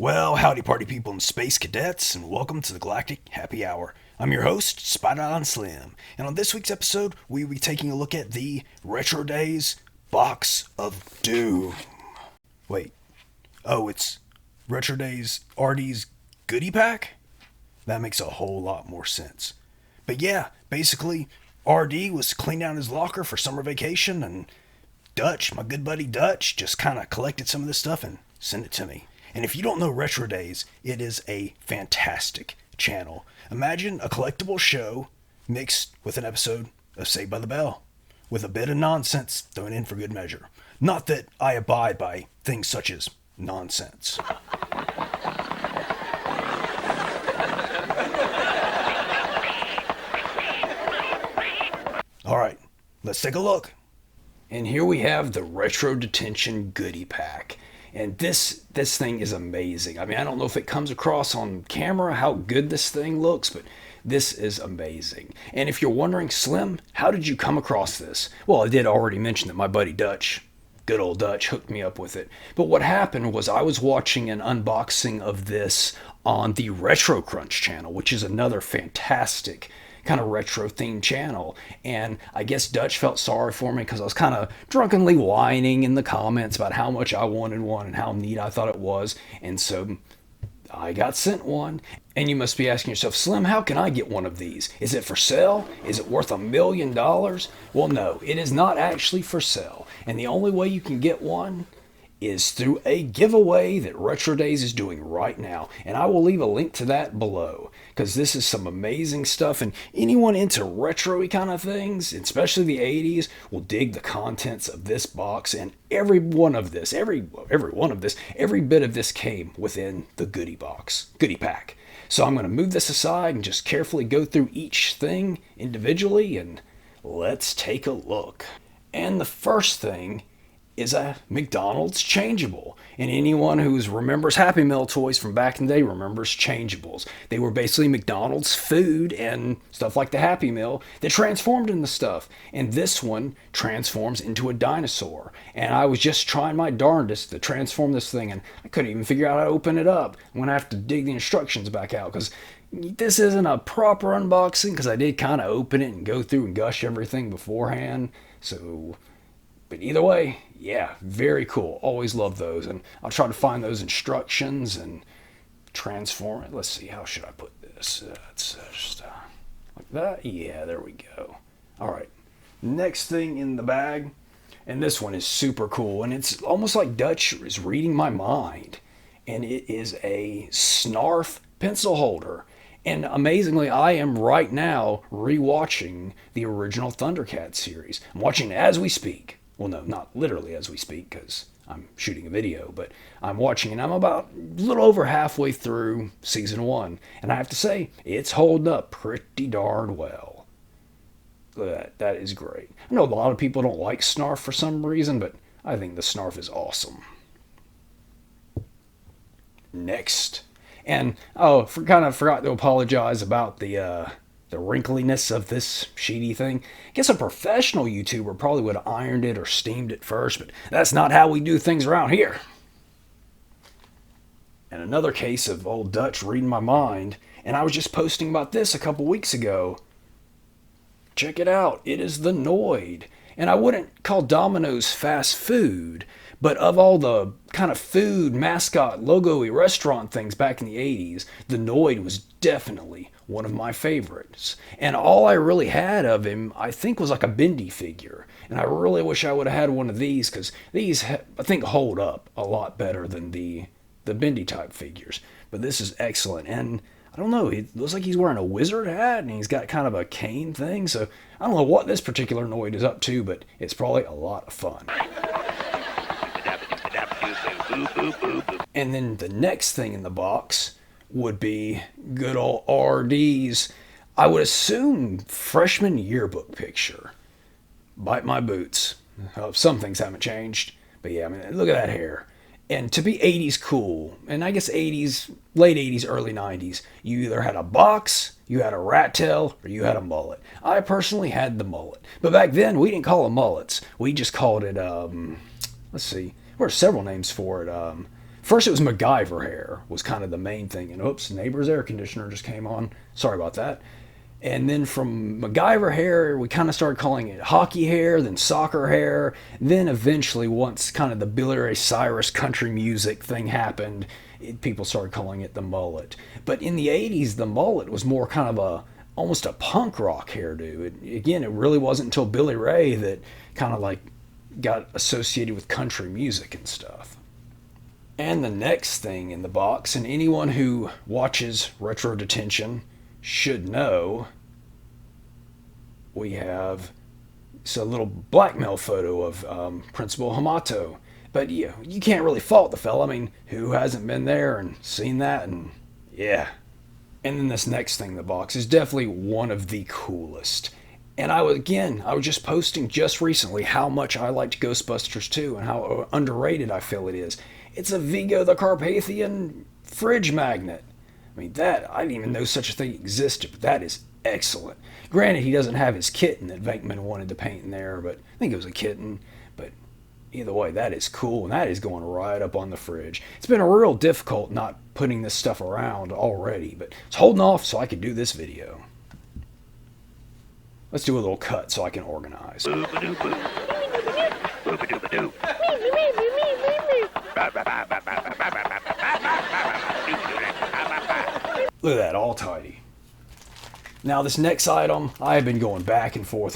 Well, howdy party people and space cadets, and welcome to the Galactic Happy Hour. I'm your host, Spider-On Slim, and on this week's episode, we will be taking a look at the RetroDaze Box of Doom. Wait, it's RetroDaze RD's Goodie Pack? That makes a whole lot more sense. But yeah, basically, RD was cleaning out his locker for summer vacation, and Dutch, my good buddy Dutch, just kind of collected some of this stuff and sent it to me. And if you don't know RetroDaze, it is a fantastic channel. Imagine a collectible show mixed with an episode of Saved by the Bell, with a bit of nonsense thrown in for good measure. Not that I abide by things such as nonsense. Alright, let's take a look. And here we have the Retro Detention Goodie Pack. And this thing is amazing. I mean, I don't know if it comes across on camera how good this thing looks, but this is amazing. And if you're wondering, Slim, how did you come across this? Well, I did already mention that my buddy Dutch, good old Dutch, hooked me up with it. But what happened was I was watching an unboxing of this on the Retro Crunch channel, which is another fantastic kind of retro themed channel, and I guess Dutch felt sorry for me because I was kind of drunkenly whining in the comments about how much I wanted one and how neat I thought it was, and so I got sent one. And you must be asking yourself, Slim, how can I get one of these? Is it for sale? Is it worth $1 million? Well, no, it is not actually for sale, and the only way you can get one is through a giveaway that RetroDaze is doing right now. And I will leave a link to that below, because this is some amazing stuff, and anyone into retro-y kind of things, especially the 80s, will dig the contents of this box. And every bit of this came within the goodie pack. So I'm going to move this aside and just carefully go through each thing individually, and let's take a look. And the first thing is a McDonald's changeable. And anyone who remembers Happy Meal toys from back in the day remembers changeables. They were basically McDonald's food and stuff like the Happy Meal that transformed into stuff. And this one transforms into a dinosaur. And I was just trying my darndest to transform this thing, and I couldn't even figure out how to open it up. I'm going to have to dig the instructions back out, because this isn't a proper unboxing, because I did kind of open it and go through and gush everything beforehand. But either way, yeah, very cool. Always love those. And I'll try to find those instructions and transform it. Let's see, how should I put this? It's just like that. Yeah, there we go. All right. Next thing in the bag. And this one is super cool. And it's almost like Dutch is reading my mind. And it is a Snarf pencil holder. And amazingly, I am right now rewatching the original Thundercats series. I'm watching it as we speak. Well, no, not literally as we speak, because I'm shooting a video, but I'm watching, and I'm about a little over halfway through season 1, and I have to say, it's holding up pretty darn well. That is great. I know a lot of people don't like Snarf for some reason, but I think the Snarf is awesome. Next, and forgot to apologize about the wrinkliness of this sheety thing. I guess a professional YouTuber probably would have ironed it or steamed it first, but that's not how we do things around here. And another case of old Dutch reading my mind, and I was just posting about this a couple weeks ago. Check it out. It is the Noid. And I wouldn't call Domino's fast food, but of all the kind of food, mascot, logo-y restaurant things back in the 80s, the Noid was definitely one of my favorites. And all I really had of him, I think, was like a bendy figure. And I really wish I would have had one of these, because these, I think, hold up a lot better than the bendy type figures. But this is excellent. And I don't know, it looks like he's wearing a wizard hat, and he's got kind of a cane thing. So I don't know what this particular Noid is up to, but it's probably a lot of fun. And then the next thing in the box would be good old RD's, I would assume, freshman yearbook picture. Bite my boots. Some things haven't changed, but yeah, I mean, look at that hair. And to be 80s cool, and I guess 80s, late 80s, early 90s, you either had a box, you had a rat tail, or you had a mullet. I personally had the mullet. But back then, we didn't call them mullets. We just called it, let's see, there were several names for it. First it was MacGyver hair was kind of the main thing, and oops, neighbor's air conditioner just came on. Sorry about that. And then from MacGyver hair, we kind of started calling it hockey hair, then soccer hair. Then eventually, once kind of the Billy Ray Cyrus country music thing happened, people started calling it the mullet. But in the 80s, the mullet was more kind of almost a punk rock hairdo. Again, it really wasn't until Billy Ray that kind of like got associated with country music and stuff. And the next thing in the box, and anyone who watches Retro Detention should know, we have a little blackmail photo of Principal Hamato. But you can't really fault the fella. I mean, who hasn't been there and seen that? And yeah. And then this next thing in the box is definitely one of the coolest. And I was just posting just recently how much I liked Ghostbusters 2 and how underrated I feel it is. It's a Vigo the Carpathian fridge magnet. I mean, I didn't even know such a thing existed, but that is excellent. Granted, he doesn't have his kitten that Venkman wanted to paint in there, but I think it was a kitten. But either way, that is cool, and that is going right up on the fridge. It's been a real difficult not putting this stuff around already, but it's holding off so I could do this video. Let's do a little cut so I can organize. Look at that, all tidy. Now this next item, I have been going back and forth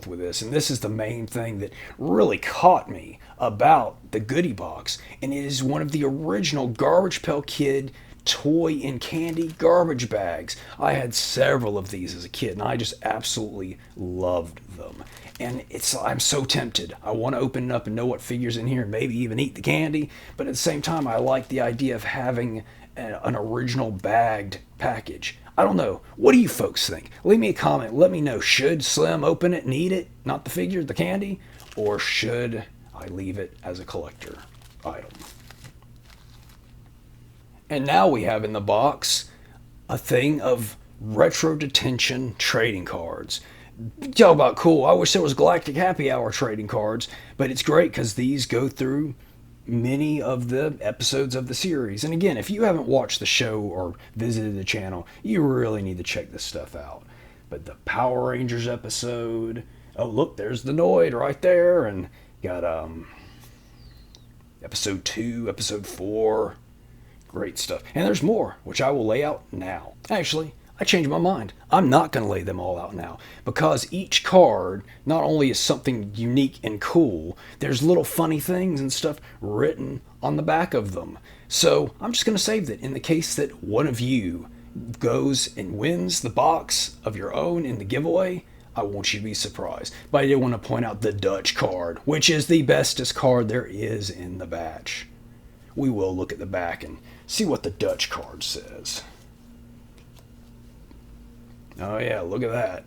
with this, and this is the main thing that really caught me about the Goody Box, and it is one of the original Garbage Pail Kid toy and candy garbage bags. I had several of these as a kid, and I just absolutely loved them. And I'm so tempted. I want to open it up and know what figures in here, and maybe even eat the candy, but at the same time, I like the idea of having an original bagged package. I don't know. What do you folks think? Leave me a comment. Let me know. Should Slim open it and eat it? Not the figure, the candy? Or should I leave it as a collector item? And now we have in the box a thing of Retro Detention trading cards. Talk about cool. I wish there was Galactic Happy Hour trading cards, but it's great because these go through many of the episodes of the series. And again, if you haven't watched the show or visited the channel, you really need to check this stuff out. But the Power Rangers episode, oh look, there's the Noid right there, and got episode 2, episode 4, great stuff. And there's more, which I will lay out now. Actually, I changed my mind. I'm not going to lay them all out now, because each card not only is something unique and cool, there's little funny things and stuff written on the back of them. So I'm just going to save that in the case that one of you goes and wins the box of your own in the giveaway. I want you to be surprised. But I did want to point out the Dutch card, which is the bestest card there is in the batch. We will look at the back and see what the Dutch card says. Oh yeah, look at that.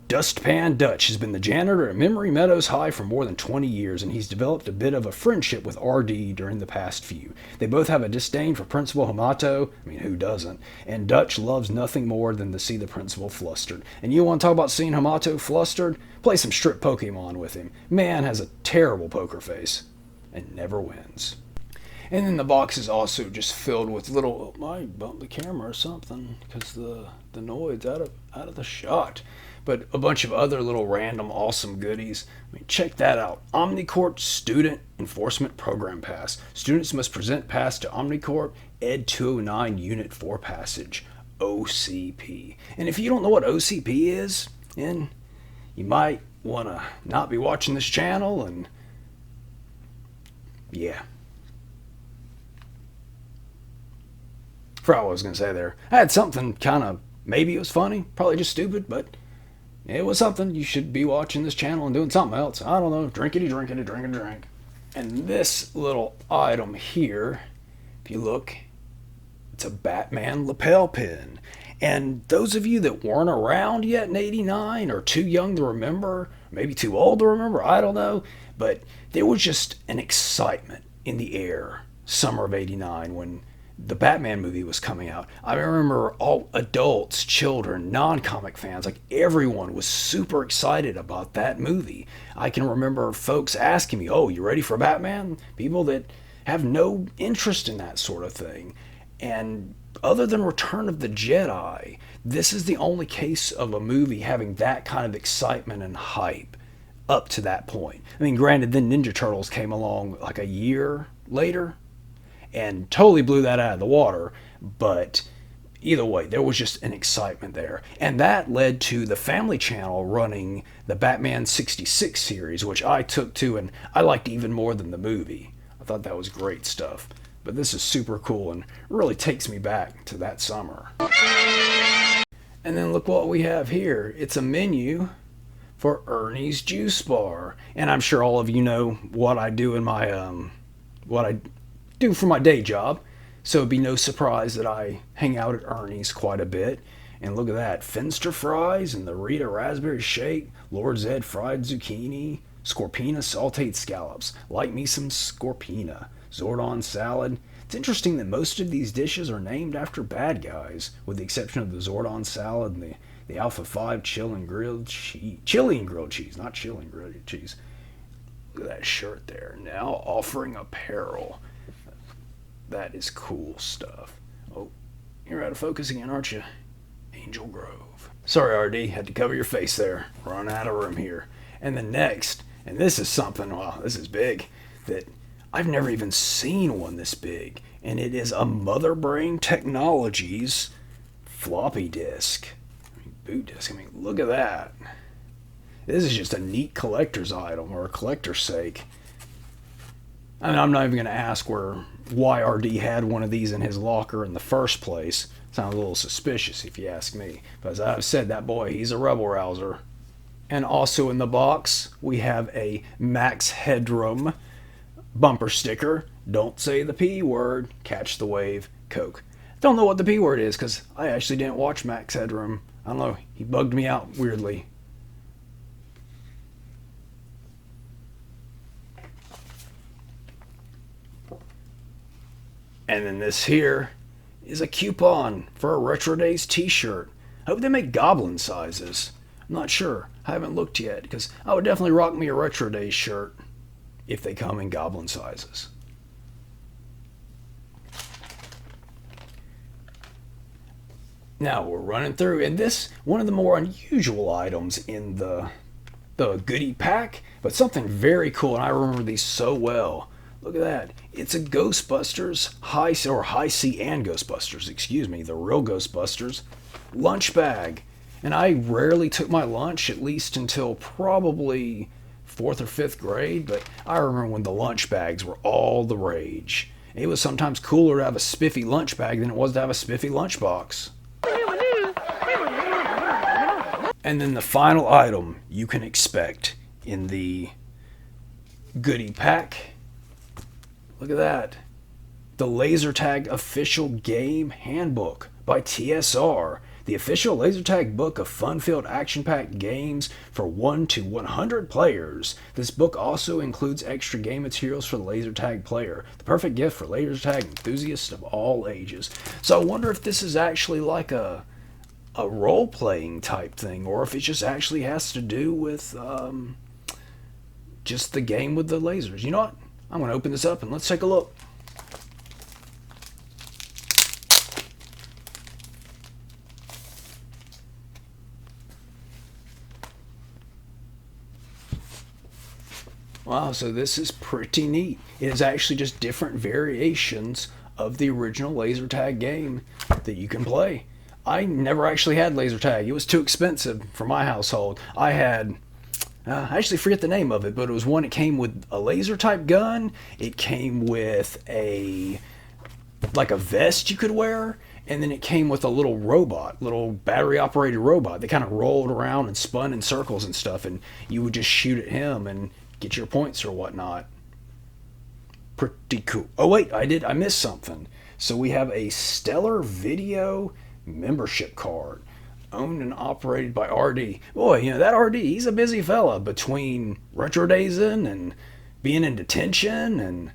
Dustpan Dutch has been the janitor at Memory Meadows High for more than 20 years, and he's developed a bit of a friendship with RD during the past few. They both have a disdain for Principal Hamato, I mean, who doesn't? And Dutch loves nothing more than to see the principal flustered. And you want to talk about seeing Hamato flustered? Play some strip Pokemon with him. Man has a terrible poker face and never wins. And then the box is also just filled with little, oh, I bumped the camera or something because the Noid's out of the shot. But a bunch of other little random awesome goodies. I mean, check that out. Omnicorp Student Enforcement Program Pass. Students must present pass to Omnicorp Ed 209 Unit 4 Passage, OCP. And if you don't know what OCP is, then you might want to not be watching this channel, and yeah. Forgot what I was going to say there. I had something kind of, maybe it was funny, probably just stupid, but it was something. You should be watching this channel and doing something else. I don't know, drinkity, drink. And this little item here, if you look, it's a Batman lapel pin. And those of you that weren't around yet in '89, or too young to remember, maybe too old to remember, I don't know, but there was just an excitement in the air summer of '89 when the Batman movie was coming out. I remember all adults, children, non-comic fans, like everyone was super excited about that movie. I can remember folks asking me, oh, you ready for Batman? People that have no interest in that sort of thing. And other than Return of the Jedi, this is the only case of a movie having that kind of excitement and hype up to that point. I mean, granted, then Ninja Turtles came along like a year later and totally blew that out of the water, but either way, there was just an excitement there. And that led to the Family Channel running the Batman 66 series, which I took to and I liked even more than the movie. I thought that was great stuff. But this is super cool and really takes me back to that summer. And then look what we have here. It's a menu for Ernie's Juice Bar. And I'm sure all of you know what I do in my what I do for my day job. So it'd be no surprise that I hang out at Ernie's quite a bit. And look at that, Finster fries and the Rita raspberry shake, Lord's Ed fried zucchini, Scorpina sauteed scallops. Like me some Scorpina. Zordon salad. It's interesting that most of these dishes are named after bad guys, with the exception of the Zordon salad and the Alpha 5 chili and grilled cheese, not chili and grilled cheese. Look at that shirt there. Now offering apparel. That is cool stuff. Oh, you're out of focus again, aren't you? Angel Grove. Sorry, RD, had to cover your face there. Run out of room here. And then next, and this is something, wow, this is big, that I've never even seen one this big, and it is a Mother Brain Technologies floppy disk. Boot disk, look at that. This is just a neat collector's item, or a collector's sake. I mean, I'm not even going to ask why RD had one of these in his locker in the first place. Sounds a little suspicious if you ask me. But as I've said, that boy, he's a rebel rouser. And also in the box, we have a Max Headroom bumper sticker. Don't say the P word. Catch the wave. Coke. Don't know what the P word is because I actually didn't watch Max Headroom. I don't know. He bugged me out weirdly. And then this here is a coupon for a RetroDaze t-shirt. I hope they make goblin sizes. I'm not sure. I haven't looked yet because I would definitely rock me a RetroDaze shirt if they come in goblin sizes. Now we're running through, and this one of the more unusual items in the goodie pack, but something very cool, and I remember these so well. Look at that. It's a Ghostbusters High C and Ghostbusters, excuse me, the real Ghostbusters lunch bag. And I rarely took my lunch, at least until probably 4th or 5th grade, but I remember when the lunch bags were all the rage. It was sometimes cooler to have a spiffy lunch bag than it was to have a spiffy lunchbox. And then the final item you can expect in the goodie pack. Look at that. The Laser Tag Official Game Handbook by TSR. The official laser tag book of fun-filled action-packed games for 1 to 100 players. This book also includes extra game materials for the laser tag player. The perfect gift for laser tag enthusiasts of all ages. So I wonder if this is actually like a role-playing type thing, or if it just actually has to do with just the game with the lasers. You know what? I'm going to open this up and let's take a look. Wow, so this is pretty neat. It is actually just different variations of the original laser tag game that you can play. I never actually had laser tag. It was too expensive for my household. I had, I actually forget the name of it, but it was one that came with a laser type gun. It came with like a vest you could wear, and then it came with a little robot, little battery operated robot that kind of rolled around and spun in circles and stuff, and you would just shoot at him and get your points or whatnot. Pretty cool. Oh wait, I missed something. So we have a Stellar Video membership card, owned and operated by RD. Boy, you know, that RD, he's a busy fella between retrodazing and being in detention and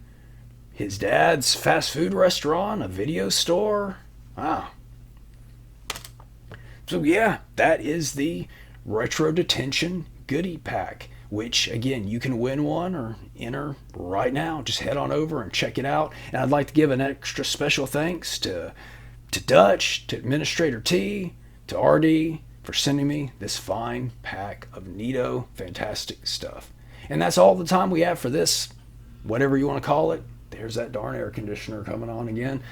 his dad's fast food restaurant, a video store. Wow. So yeah, that is the Retro Detention goodie pack. which again, you can win one or enter right now. Just head on over and check it out. And I'd like to give an extra special thanks to Dutch, to Administrator T, to RD for sending me this fine pack of neato, fantastic stuff. And that's all the time we have for this, whatever you want to call it. There's that darn air conditioner coming on again.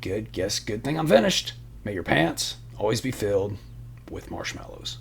Good thing I'm finished. May your pants always be filled with marshmallows.